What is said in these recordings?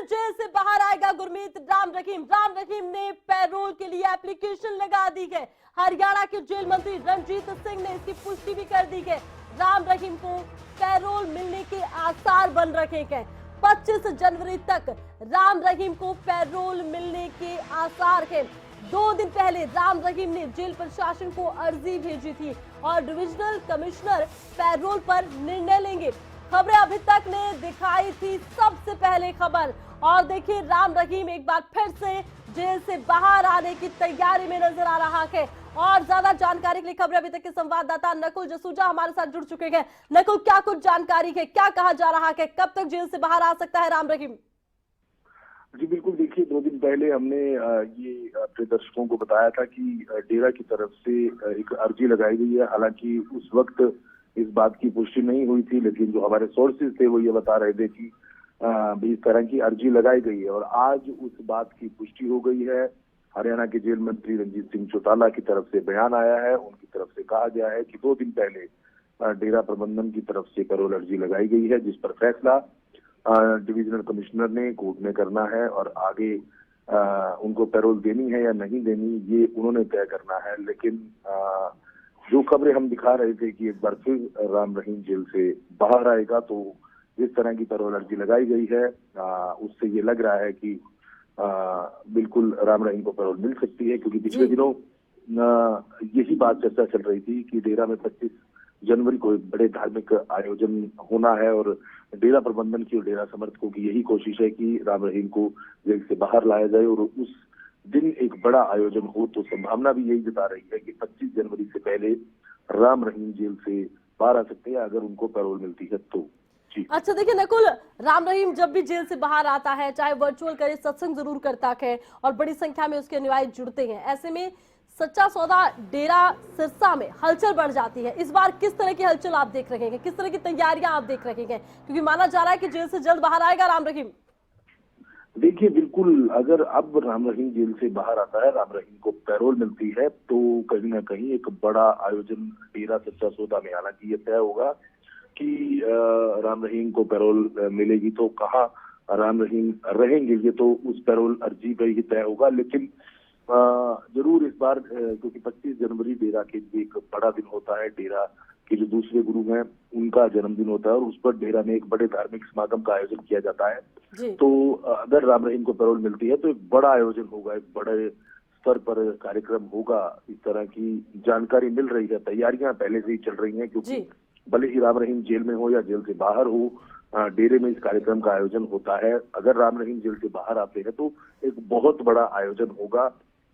Jail से बाहर आएगा गुरमीत राम रहीम ने पैरोल के लिए एप्लीकेशन लगा दी है। हरियाणा के जेल मंत्री रणजीत सिंह ने इसकी पुष्टि भी कर दी है। राम रहीम को पैरोल मिलने के आसार बन रखे हैं। 25 जनवरी तक राम रहीम को पैरोल मिलने के आसार हैं। 2 दिन पहले राम रहीम ने जेल प्रशासन को अर्जी भेजी थी और डिविजनल कमिश्नर पैरोल पर निर्णय लेंगे। खबरें अभी तक ने दिखाई थी सबसे पहले खबर, और देखिए राम रहीम एक बार फिर से जेल से बाहर आने की तैयारी में नजर आ रहा है। और ज्यादा जानकारी के लिए खबरें अभी तक के संवाददाता नकुल जसूजा हमारे साथ जुड़ चुके हैं। नकुल, क्या कुछ जानकारी है, क्या कहा जा रहा है, कब तक जेल से बाहर आ सकता है राम रहीम? जी बिल्कुल, देखिए 2 दिन पहले हमने ये अपने दर्शकों को बताया था कि डेरा की तरफ से एक अर्जी लगाई गई है। हालांकि उस वक्त इस बात की पुष्टि नहीं हुई थी, लेकिन जो हमारे सोर्सेज थे वो ये बता रहे थे कि इस तरह की अर्जी लगाई गई है। और आज उस बात की पुष्टि हो गई है। हरियाणा के जेल मंत्री रणजीत सिंह चौटाला की तरफ से बयान आया है। उनकी तरफ से कहा गया है कि 2 दिन पहले डेरा प्रबंधन की तरफ से पैरोल अर्जी लगाई गई है, जिस पर फैसला डिविजनल कमिश्नर ने कोर्ट में करना है और आगे उनको पैरोल देनी है या नहीं देनी ये उन्होंने तय करना है। लेकिन जो खबरें हम दिखा रहे थे कि एक बार फिर राम रहीम जेल से बाहर आएगा, तो जिस तरह की पैरोल अर्जी लगाई गई है उससे ये लग रहा है कि बिल्कुल राम रहीम को पैरोल मिल सकती है। क्योंकि पिछले दिनों यही बात चर्चा चल रही थी कि डेरा में 25 जनवरी को एक बड़े धार्मिक आयोजन होना है और डेरा प्रबंधन की और डेरा समर्थकों की यही कोशिश है कि राम रहीम को जेल से बाहर लाया जाए और उस दिन एक बड़ा आयोजन हो। तो संभावना भी यही जता रही है कि 25 जनवरी से पहले राम रहीम जेल से बाहर आ सकते हैं अगर उनको पैरोल मिलती है तो। अच्छा, देखिए नकुल, राम रहीम जब भी जेल से बाहर आता है, चाहे वर्चुअल करे, सत्संग जरूर करता है और बड़ी संख्या में उसके अनुयायी जुड़ते हैं। ऐसे में सच्चा सौदा डेरा सिरसा में हलचल बढ़ जाती है। इस बार किस तरह की हलचल आप देख रहे हैं, किस तरह की तैयारियां आप देख रहे हैं, क्योंकि माना जा रहा है कि जेल से जल्द बाहर आएगा राम रहीम? देखिए बिल्कुल, अगर अब राम रहीम जेल से बाहर आता है, राम रहीम को पैरोल मिलती है, तो कहीं ना कहीं एक बड़ा आयोजन डेरा सच्चा सौदा में, हालांकि ये तय होगा कि राम रहीम को पैरोल मिलेगी तो कहाँ राम रहीम रहेंगे, ये तो उस पैरोल अर्जी पर ही तय होगा। लेकिन जरूर इस बार क्योंकि 25 जनवरी डेरा के लिए एक बड़ा दिन होता है, डेरा के जो दूसरे गुरु हैं उनका जन्मदिन होता है और उस पर डेरा में एक बड़े धार्मिक समागम का आयोजन किया जाता है। तो अगर राम रहीम को पैरोल मिलती है तो एक बड़ा आयोजन होगा, एक बड़े स्तर पर कार्यक्रम होगा। इस तरह की जानकारी मिल रही है, तैयारियां पहले से ही चल रही हैं। क्योंकि भले ही राम रहीम जेल में हो या जेल से बाहर हो, डेरे में इस कार्यक्रम का आयोजन होता है। अगर राम रहीम जेल से बाहर आते हैं तो एक बहुत बड़ा आयोजन होगा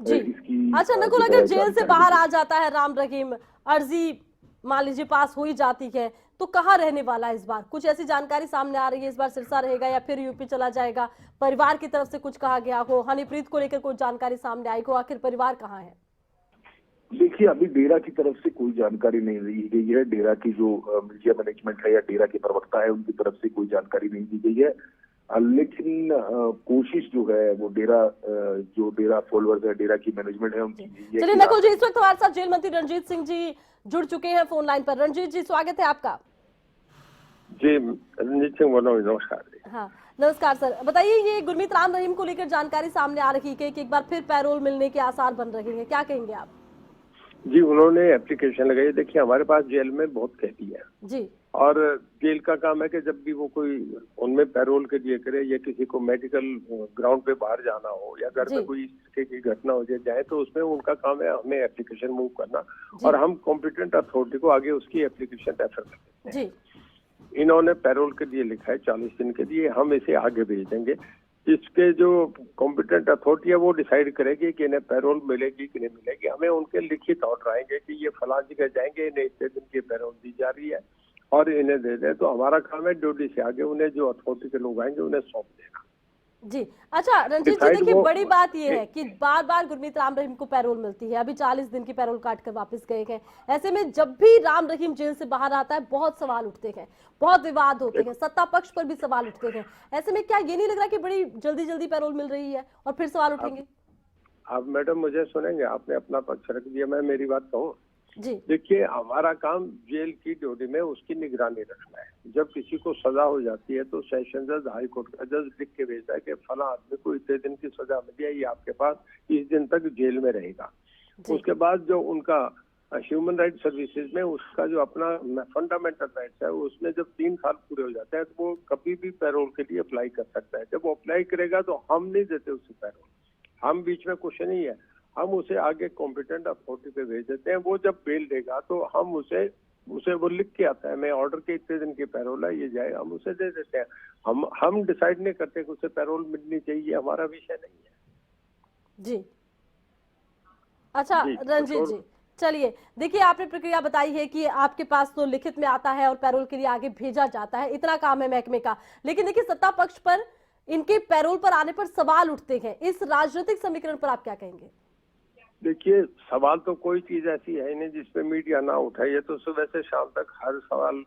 इसकी। अच्छा नकुल, अगर जेल से बाहर आ जाता है राम रहीम, अर्जी मान लीजिए पास हो ही जाती है, तो कहाँ रहने वाला है इस बार? कुछ ऐसी जानकारी सामने आ रही है इस बार सिरसा रहेगा या फिर यूपी चला जाएगा? परिवार की तरफ से कुछ कहा गया हो, हनीप्रीत को लेकर कुछ जानकारी सामने आई हो, आखिर परिवार कहाँ है? देखिए अभी डेरा की तरफ से कोई जानकारी नहीं दी गई है। डेरा की जो मीडिया मैनेजमेंट है या डेरा के प्रवक्ता है उनकी तरफ से कोई जानकारी नहीं दी गई है। लेकिन कोशिश जो है वो जो डेरा फॉलोअर्स है, डेरा की मैनेजमेंट है उनकी। चलिए नकुल जी, इस वक्त हमारे साथ जेल मंत्री रणजीत सिंह जी जुड़ चुके हैं फोन लाइन पर। रणजीत जी, स्वागत है आपका। जी रणजीत सिंह बोल रहा हूँ, नमस्कार। हाँ नमस्कार सर, बताइए ये गुरमीत राम रहीम को लेकर जानकारी सामने आ रही है कि एक बार फिर पैरोल मिलने के आसार बन रहे हैं, क्या कहेंगे आप? जी, उन्होंने एप्लीकेशन लगाई। देखिए हमारे पास जेल में बहुत कैदी है जी, और जेल का काम है कि जब भी वो कोई उनमें पैरोल के लिए करे या किसी को मेडिकल ग्राउंड पे बाहर जाना हो या घर में कोई इस तरह की घटना हो जाए तो उसमें उनका काम है हमें एप्लीकेशन मूव करना और हम कॉम्पिटेंट अथॉरिटी को आगे उसकी एप्लीकेशन रेफर कर देते हैं। इन्होंने पैरोल के लिए लिखा है 40 दिन के लिए, हम इसे आगे भेज देंगे। इसके जो कॉम्पिटेंट अथॉरिटी है वो डिसाइड करेगी कि इन्हें पैरोल मिलेगी कि नहीं मिलेगी। हमें उनके लिखित ऑर्डर आएंगे कि ये फलां जगह जाएंगे, इन्हें इतने दिन की पैरोल दी जा रही है और इन्हें दे दें। तो हमारा काम है ड्यूटी से आगे उन्हें जो अथॉरिटी के लोग आएंगे उन्हें सौंप देना। जी अच्छा रणजीत जी, देखिए बड़ी बात यह है कि बार बार गुरमीत राम रहीम को पैरोल मिलती है, अभी 40 दिन की पैरोल काट कर वापस गए हैं। ऐसे में जब भी राम रहीम जेल से बाहर आता है बहुत सवाल उठते हैं, बहुत विवाद होते हैं, सत्ता पक्ष पर भी सवाल उठते हैं। ऐसे में क्या ये नहीं लग रहा कि बड़ी जल्दी जल्दी पैरोल मिल रही है और फिर सवाल उठेंगे? आप मैडम मुझे सुनेंगे, आपने अपना पक्ष रख दिया, मैं मेरी बात कहूँ। जी देखिए, हमारा काम जेल की ड्यूटी में उसकी निगरानी रखना है। जब किसी को सजा हो जाती है तो सेशन जज, हाई कोर्ट का जज लिख के भेजता है कि फला आदमी को इतने दिन की सजा मिली है, ये आपके पास इस दिन तक जेल में रहेगा। जी उसके बाद जो उनका ह्यूमन राइट सर्विसेज में उसका जो अपना फंडामेंटल राइट्स है, उसमें जब 3 साल पूरे हो जाते हैं तो वो कभी भी पैरोल के लिए अप्लाई कर सकता है। जब वो अप्लाई करेगा तो हम नहीं देते उसे पैरोल, हम बीच में कुछ नहीं है, हम उसे आगे कॉम्पिटेंट अथॉरिटी पे भेज देते हैं। वो जब बेल देगा तो हम उसे वो लिख के आता है, मैं ऑर्डर के इतने दिन की पैरोल है, ये जाए, हम उसे दे देते हैं। हम डिसाइड नहीं करते कि उसे पैरोल मिलनी चाहिए, हमारा विषय नहीं है। जी अच्छा जी, रंजीत जी, चलिए देखिए, आपने प्रक्रिया बताई है कि आपके पास तो लिखित में आता है और पैरोल के लिए आगे भेजा जाता है, इतना काम है महकमे का। लेकिन देखिए, सत्ता पक्ष पर इनके पैरोल पर आने पर सवाल उठते हैं। इस राजनीतिक समीकरण पर आप क्या कहेंगे? देखिए, सवाल तो कोई चीज ऐसी है नहीं जिसपे मीडिया ना उठाए। ये तो सुबह से शाम तक हर सवाल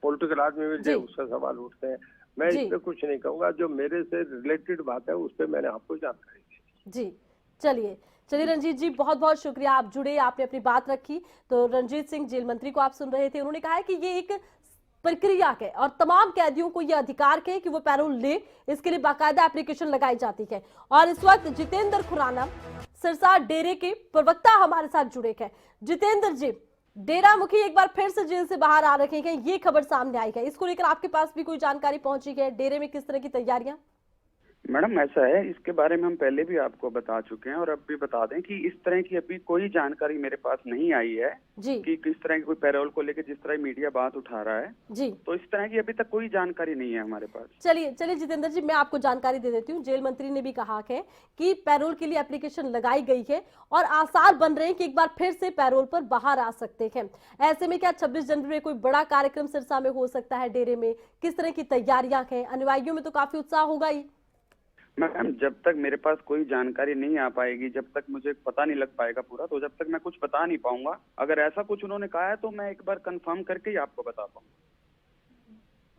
पॉलिटिकल आदमी मिल जाए उसका सवाल उठते हैं। मैं इस पे कुछ नहीं कहूंगा, जो मेरे से रिलेटेड बात है उस पर मैंने आपको जानकारी दी। जी चलिए रंजीत जी, बहुत बहुत शुक्रिया, आप जुड़े, आपने अपनी बात रखी। तो रणजीत सिंह जेल मंत्री को आप सुन रहे थे, उन्होंने कहा है कि ये एक प्रक्रिया है और तमाम कैदियों को यह अधिकार है कि वो पैरोल ले, इसके लिए बाकायदा एप्लीकेशन लगाई जाती है। और इस वक्त जितेंद्र खुराना सिरसा डेरे के प्रवक्ता हमारे साथ जुड़े हैं। जितेंद्र जी, डेरा मुखी एक बार फिर से जेल से बाहर आ रखे हैं, ये खबर सामने आई है, इसको लेकर आपके पास भी कोई जानकारी पहुंची है? डेरे में किस तरह की तैयारियां? मैडम ऐसा है, इसके बारे में हम पहले भी आपको बता चुके हैं और अब भी बता दें कि इस तरह की अभी कोई जानकारी मेरे पास नहीं आई है जी कि किस तरह की कोई पैरोल को लेकर जिस तरह मीडिया बात उठा रहा है। जी तो इस तरह की अभी तक कोई जानकारी नहीं है हमारे पास। चलिए जितेंद्र जी, मैं आपको जानकारी दे देती हूँ। जेल मंत्री ने भी कहा है कि पैरोल के लिए एप्लीकेशन लगाई गई है और आसार बन रहे हैं कि एक बार फिर से पैरोल पर बाहर आ सकते हैं। ऐसे में क्या 26 जनवरी में कोई बड़ा कार्यक्रम सिरसा में हो सकता है? डेरे में किस तरह की तैयारियां हैं? अनुयायियों में तो काफी उत्साह होगा ही। मैम, जब तक मेरे पास कोई जानकारी नहीं आ पाएगी, जब तक मुझे पता नहीं लग पाएगा पूरा, तो जब तक मैं कुछ बता नहीं पाऊंगा। अगर ऐसा कुछ उन्होंने कहा है तो मैं एक बार कंफर्म करके ही आपको बता पाऊंगा।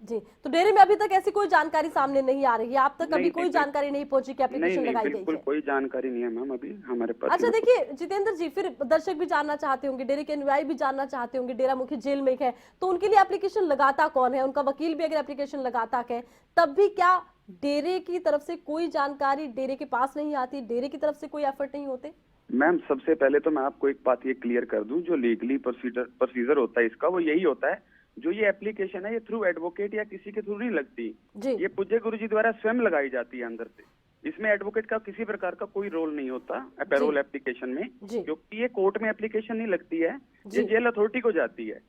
जी, तो डेरे में अभी तक ऐसी कोई जानकारी सामने नहीं आ रही है? आप तक अभी कोई जानकारी नहीं पहुंची कि एप्लीकेशन लगाई गई है? बिल्कुल कोई जानकारी नहीं है मैम अभी हमारे पास। अच्छा देखिए जितेंद्र जी, फिर दर्शक भी जानना चाहते होंगे, डेरे के अनुयायी भी जानना चाहते होंगे, डेरा मुखी जेल में है, तो उनके लिए एप्लीकेशन लगाता कौन है? उनका वकील भी अगर एप्लीकेशन लगाता है, तब भी क्या डेरे की तरफ से कोई जानकारी डेरे के पास नहीं आती? डेरे की तरफ से कोई एफर्ट नहीं होते? मैम, सबसे पहले तो मैं आपको एक बात ये क्लियर कर दूं, जो लीगली प्रोसीजर होता है इसका, वो यही होता है। जो ये एप्लीकेशन है, ये थ्रू एडवोकेट या किसी के थ्रू नहीं लगती, ये पूज्य गुरु जी द्वारा स्वयं लगाई जाती है अंदर से। इसमें एडवोकेट का किसी प्रकार का कोई रोल नहीं होता पैरोल एप्लीकेशन में, क्योंकि ये कोर्ट में एप्लीकेशन नहीं लगती है, ये जेल अथॉरिटी को जाती है।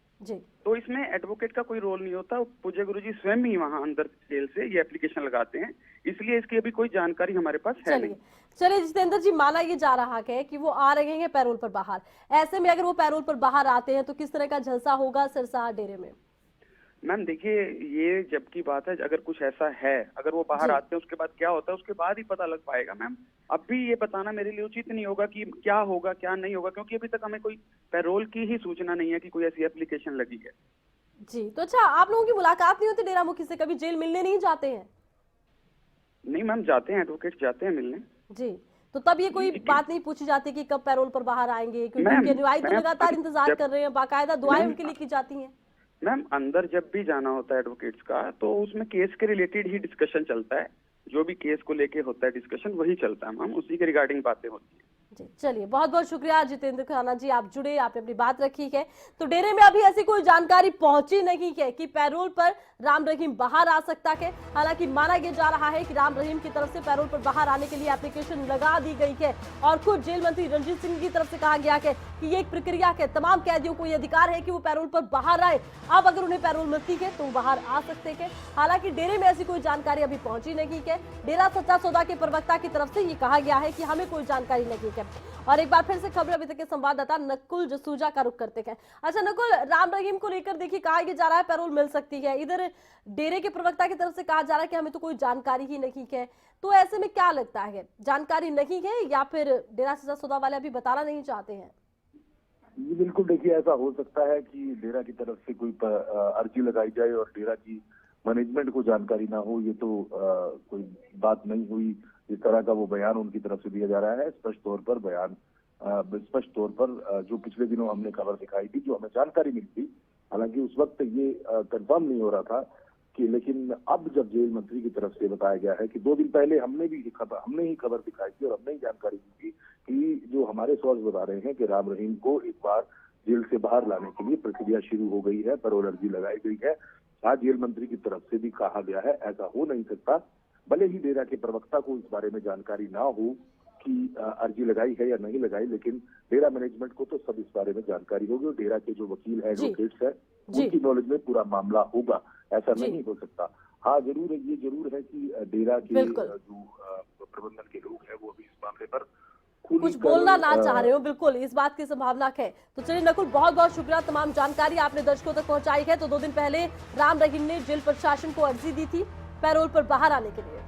तो इसमें एडवोकेट का कोई रोल नहीं होता, पूज्य गुरु जी स्वयं ही वहां अंदर जेल से ये एप्लीकेशन लगाते हैं, इसलिए इसकी अभी कोई जानकारी हमारे पास है नहीं। चलिए जितेंद्र जी, माना ये जा रहा है कि वो आ रहे हैं पैरोल पर बाहर, ऐसे में अगर वो पैरोल पर बाहर आते हैं तो किस तरह का झलसा होगा सिरसा डेरे में? मैम देखिए, ये जब की बात है, अगर कुछ ऐसा है, अगर वो बाहर आते हैं, उसके बाद क्या होता है उसके बाद ही पता लग पाएगा मैम। अभी ये बताना मेरे लिए उचित नहीं होगा कि क्या होगा क्या नहीं होगा, क्योंकि अभी तक हमें कोई पैरोल की ही सूचना नहीं है कि कोई ऐसी एप्लीकेशन लगी है। जी, तो अच्छा, आप लोगों की मुलाकात नहीं होती डेरा मुखी से? कभी जेल मिलने नहीं जाते हैं? नहीं मैम, जाते हैं, एडवोकेट जाते हैं मिलने। जी, तो तब ये कोई बात नहीं पूछी जाती कि कब पैरोल पर बाहर आएंगे? क्योंकि उनके अनुयायी तो लगातार इंतजार कर रहे हैं, बाकायदा दुआएं उनके लिए की जाती हैं। मैम, अंदर जब भी जाना होता है एडवोकेट्स का, तो उसमें केस के रिलेटेड ही डिस्कशन चलता है। जो भी केस को लेके होता है डिस्कशन, वही चलता है मैम, उसी के रिगार्डिंग बातें होती है। जी चलिए, बहुत बहुत शुक्रिया जितेंद्र खुराना जी, आप जुड़े, आपने अपनी बात रखी है। तो डेरे में अभी ऐसी कोई जानकारी पहुंची नहीं है कि पैरोल पर राम रहीम बाहर आ सकता है। हालांकि माना यह जा रहा है कि राम रहीम की तरफ से पैरोल पर बाहर आने के लिए एप्लीकेशन लगा दी गई है और खुद जेल मंत्री रणजीत सिंह की तरफ से कहा गया है कि ये एक प्रक्रिया है, तमाम कैदियों को यह अधिकार है कि वो पैरोल पर बाहर आए। अब अगर उन्हें पैरोल मिलती है तो बाहर आ सकते हैं। हालांकि डेरे में ऐसी कोई जानकारी अभी पहुंची नहीं है। डेरा सच्चा सौदा के प्रवक्ता की तरफ से ये कहा गया है कि हमें कोई जानकारी नहीं है। और एक बार फिर से खबर अभी तक के संवाददाता नकुल जसूजा का रुख करते हैं। अच्छा नकुल, राम रहीम को लेकर देखिए कहा यह जा रहा है पैरोल मिल सकती है, इधर डेरे के प्रवक्ता की तरफ से कहा जा रहा है कि हमें तो कोई जानकारी ही नहीं है। तो ऐसे में क्या लगता है, जानकारी नहीं है या फिर डेरा सच्चा सौदा वाले अभी बताना नहीं चाहते हैं? जी बिल्कुल, देखिए ऐसा हो सकता है कि डेरा की तरफ से कोई अर्जी लगाई जाए और डेरा की मैनेजमेंट को जानकारी ना हो, ये तो कोई बात नहीं हुई। इस तरह का वो बयान उनकी तरफ से दिया जा रहा है। स्पष्ट तौर पर बयान स्पष्ट तौर पर जो पिछले दिनों हमने खबर दिखाई थी, जो हमें जानकारी मिली थी, हालांकि उस वक्त ये कंफर्म नहीं हो रहा था कि, लेकिन अब जब जेल मंत्री की तरफ से बताया गया है कि 2 दिन पहले हमने ही खबर दिखाई थी और हमने ही जानकारी दी थी कि जो हमारे सोर्स बता रहे हैं कि राम रहीम को एक बार जेल से बाहर लाने के लिए प्रक्रिया शुरू हो गई है, पैरोल अर्जी लगाई गई है। आज जेल मंत्री की तरफ से भी कहा गया है ऐसा हो नहीं सकता, भले ही डेरा के प्रवक्ता को इस बारे में जानकारी ना हो कि अर्जी लगाई है या नहीं लगाई, लेकिन डेरा मैनेजमेंट को तो सब इस बारे में जानकारी होगी और डेरा के जो वकील है, एडवोकेट्स है, उनकी नॉलेज में पूरा मामला होगा। ऐसा नहीं हो सकता। हाँ, ये जरूर है कि डेरा के जो प्रबंधन के लोग हैं वो अभी इस मामले पर कुछ बोलना ना चाह रहे हो, बिल्कुल इस बात की संभावना है। तो चलिए नकुल, बहुत बहुत शुक्रिया, तमाम जानकारी आपने दर्शकों तक पहुंचाई है। तो 2 दिन पहले राम रहीम ने जेल प्रशासन को अर्जी दी थी पैरोल पर बाहर आने के लिए।